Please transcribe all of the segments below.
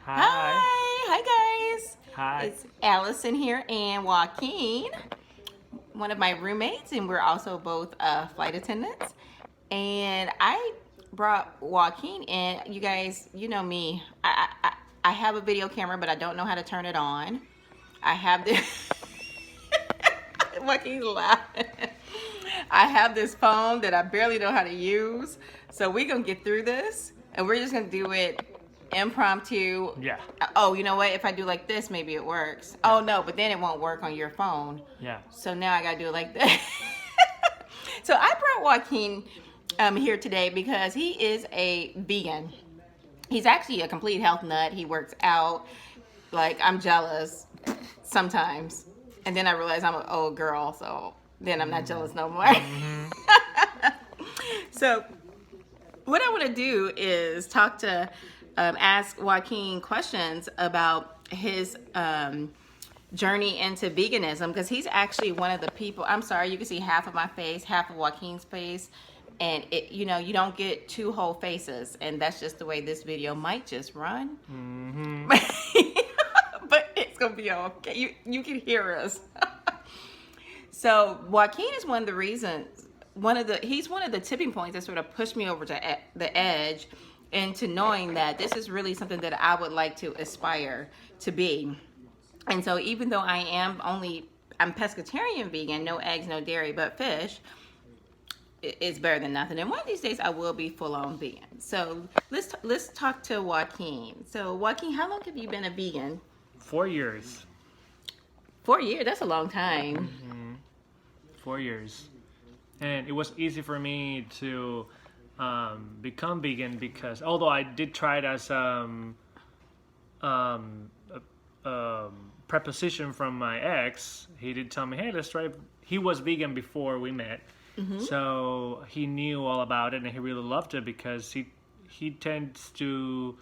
Hi. Hi guys. Hi. It's Allison here and Joaquin, one of my roommates, and we're also both flight attendants. And I brought Joaquin in. You guys, you know me. I have a video camera, but I don't know how to turn it on. I have this. Joaquin's laughing. I have this phone that I barely know how to use. So we're gonna get through this, and we're just gonna do it impromptu. Yeah. Oh, you know what? If I do like this, maybe it works. Yeah. Oh no, but then it won't work on your phone. Yeah. So now I gotta do it like that. So I brought Joaquin here today because he is a vegan. He's actually a complete health nut. He works out. Like, I'm jealous sometimes. And then I realize I'm an old girl, so then I'm not jealous no more. Mm-hmm. So what I want to do is ask Joaquin questions about his journey into veganism, because he's actually one of the people. I'm sorry, you can see half of my face, half of Joaquin's face, and you don't get two whole faces, and that's just the way this video might just run. Mm-hmm. But it's gonna be okay. You can hear us. So Joaquin is one of the reasons. He's one of the tipping points that sort of pushed me over to the edge into knowing that this is really something that I would like to aspire to be. And so even though I'm pescatarian vegan, no eggs, no dairy, but fish, it's better than nothing. And one of these days I will be full on vegan. So let's talk to Joaquin. So Joaquin, how long have you been a vegan? 4 years. 4 years, that's a long time. Mm-hmm. 4 years. And it was easy for me to become vegan because although I did try it as preposition from my ex, he did tell me, hey, let's try it. He was vegan before we met. Mm-hmm. So he knew all about it and he really loved it because he tends to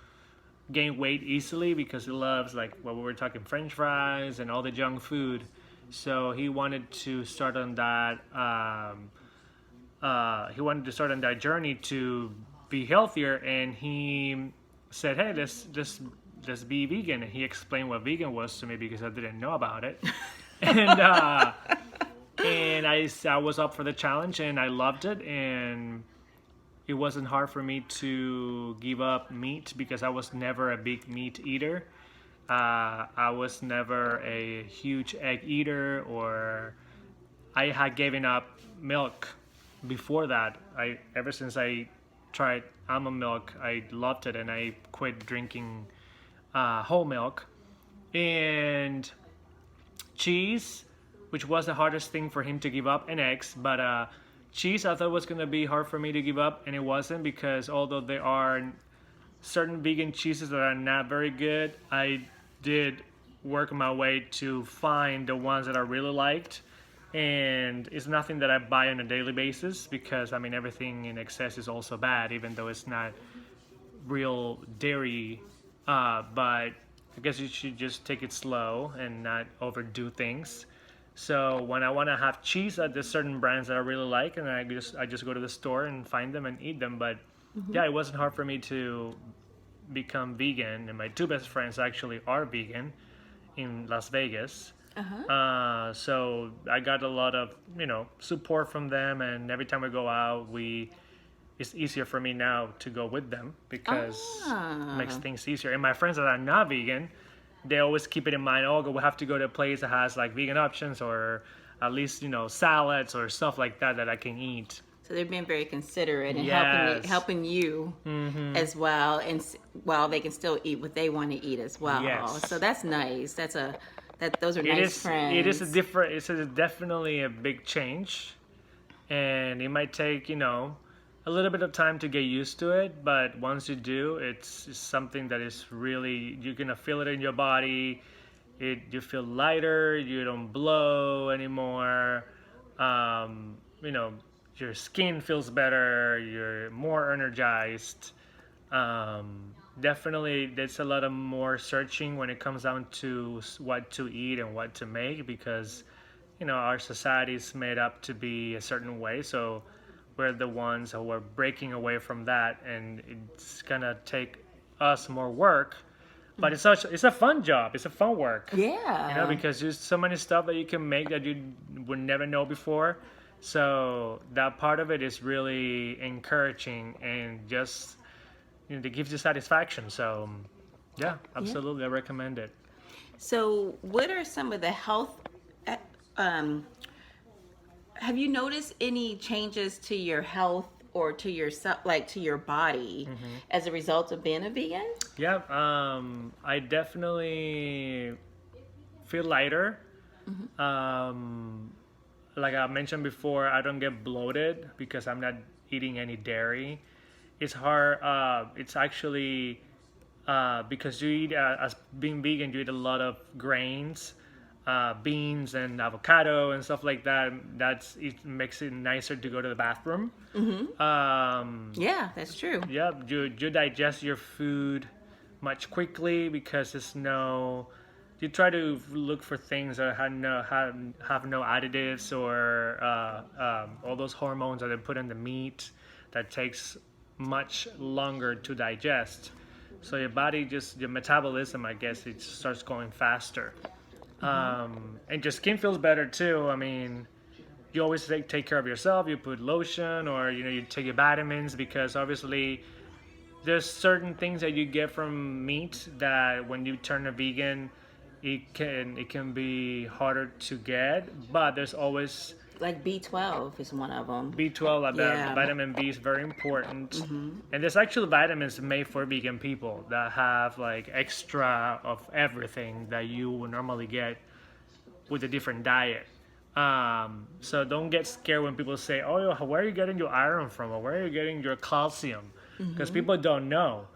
gain weight easily because he loves, like what we were talking, French fries and all the junk food. So he wanted to start on that. He wanted to start on that journey to be healthier, and he said, "Hey, let's be vegan." And he explained what vegan was to me because I didn't know about it, and I was up for the challenge, and I loved it, and it wasn't hard for me to give up meat because I was never a big meat eater. I was never a huge egg eater, or I had given up milk before that. Ever since I tried almond milk, I loved it, and I quit drinking whole milk. And cheese, which was the hardest thing for him to give up, and eggs, but cheese I thought was going to be hard for me to give up, and it wasn't, because although there are certain vegan cheeses that are not very good, I did work my way to find the ones that I really liked. And it's nothing that I buy on a daily basis because, I mean, everything in excess is also bad, even though it's not real dairy. But I guess you should just take it slow and not overdo things. So when I want to have cheese, there's certain brands that I really like, and I just go to the store and find them and eat them. But yeah, it wasn't hard for me to become vegan, and my two best friends actually are vegan in Las Vegas. So I got a lot of support from them, and every time we go out, it's easier for me now to go with them because it makes things easier. And my friends that are not vegan, they always keep it in mind. Oh, we have to go to a place that has like vegan options, or at least salads or stuff like that I can eat. So they're being very considerate and Yes. helping you as well, and while they can still eat what they want to eat as well. Yes. So that's nice. Those are nice friends. It is definitely a big change, and it might take a little bit of time to get used to it. But once you do, it's something that is really, you're gonna feel it in your body. You feel lighter. You don't blow anymore. Your skin feels better. You're more energized. Definitely, there's a lot of more searching when it comes down to what to eat and what to make, because our society is made up to be a certain way. So we're the ones who are breaking away from that, and it's gonna take us more work but it's a fun job. It's a fun work. Yeah. Because there's so many stuff that you can make that you would never know before. So that part of it is really encouraging and just it gives you satisfaction. So yeah, absolutely, I recommend it. So, what are some of the health? uh, Um, have you noticed any changes to your health or to yourself, like to your body, as a result of being a vegan? Yeah, I definitely feel lighter. Um, like I mentioned before, I don't get bloated because I'm not eating any dairy. It's hard. It's actually because you eat as being vegan, you eat a lot of grains, beans and avocado and stuff like that. It makes it nicer to go to the bathroom. Yeah, that's true. Yeah, you digest your food much quickly because it's no. You try to look for things that have no additives or all those hormones that they put in the meat that takes much longer to digest. So your body your metabolism, I guess, it starts going faster. And your skin feels better too. I mean, you always take care of yourself. You put lotion or, you take your vitamins because obviously there's certain things that you get from meat that when you turn a vegan, it can be harder to get, but there's always Like B12 is one of them. B12, Yeah. vitamin B is very important. And there's actually vitamins made for vegan people that have like extra of everything that you would normally get with a different diet. So don't get scared when people say, "Oh, where are you getting your iron from? Or where are you getting your calcium?" Because people don't know,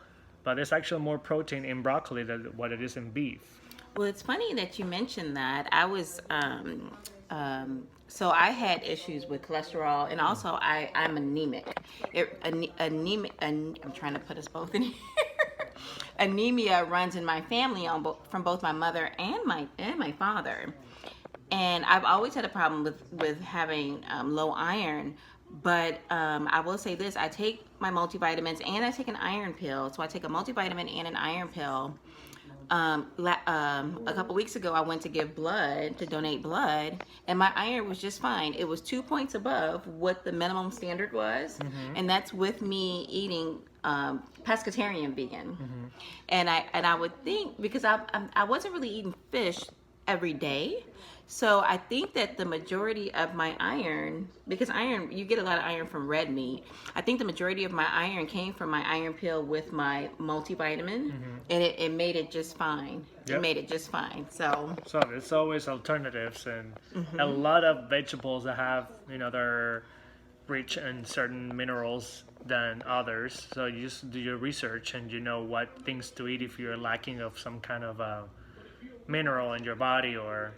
but there's actually more protein in broccoli than what it is in beef. Well, it's funny that you mentioned that. I was so I had issues with cholesterol, and also I'm anemic. I'm trying to put us both in here. Anemia runs in my family from both my mother and my father, and I've always had a problem with having low iron. But I will say this: I take my multivitamins and I take an iron pill. So I take a multivitamin and an iron pill. A couple weeks ago, I went to donate blood, and my iron was just fine. It was 2 points above what the minimum standard was, and that's with me eating pescatarian vegan. And I would think, because I wasn't really eating fish every day, so I think that the majority of my iron, because iron, you get a lot of iron from red meat. I think the majority of my iron came from my iron pill with my multivitamin, and it made it just fine. Yep. It made it just fine. So there's always alternatives and a lot of vegetables that have, they're rich in certain minerals than others. So you just do your research and you know what things to eat if you're lacking of some kind of mineral in your body. Or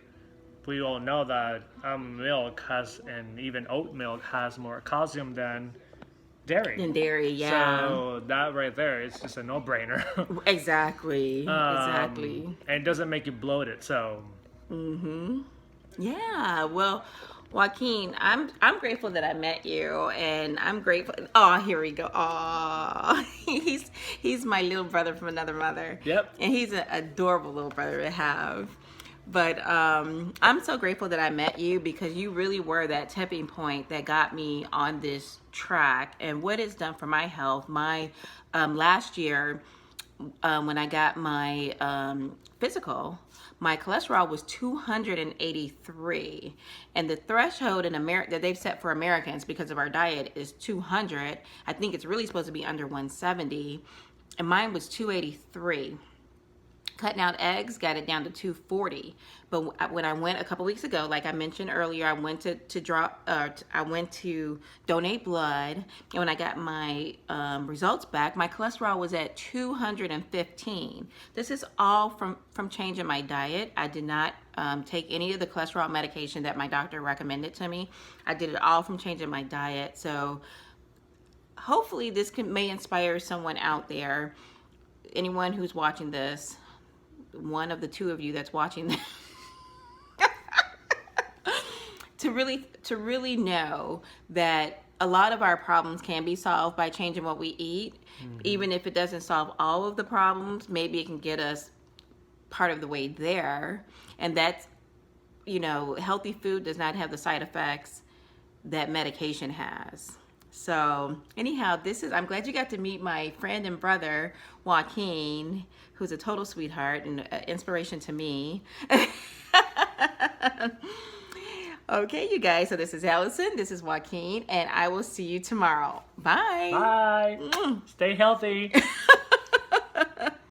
we all know that milk has, and even oat milk has more calcium than dairy. in dairy, yeah. So that right there is just a no-brainer. Exactly. Exactly. And it doesn't make you bloated. So Yeah, well, Joaquin, I'm grateful that I met you, and I'm grateful. Oh, here we go. Oh, he's my little brother from another mother. Yep. And he's an adorable little brother to have. But I'm so grateful that I met you, because you really were that tipping point that got me on this track, and what it's done for my health. My last year, when I got my physical, my cholesterol was 283, and the threshold in America that they've set for Americans because of our diet is 200. I think it's really supposed to be under 170, and mine was 283. Cutting out eggs got it down to 240. But when I went a couple weeks ago, like I mentioned earlier, I went to donate blood, and when I got my results back, my cholesterol was at 215. This is all from changing my diet. I did not take any of the cholesterol medication that my doctor recommended to me. I did it all from changing my diet. So hopefully this may inspire someone out there, anyone who's watching this, one of the two of you that's watching this, to really know that a lot of our problems can be solved by changing what we eat. Even if it doesn't solve all of the problems, maybe it can get us part of the way there. And that's, healthy food does not have the side effects that medication has. So anyhow, I'm glad you got to meet my friend and brother, Joaquin, who's a total sweetheart and inspiration to me. Okay, you guys, so this is Allison, this is Joaquin, and I will see you tomorrow. Bye. Bye. Stay healthy.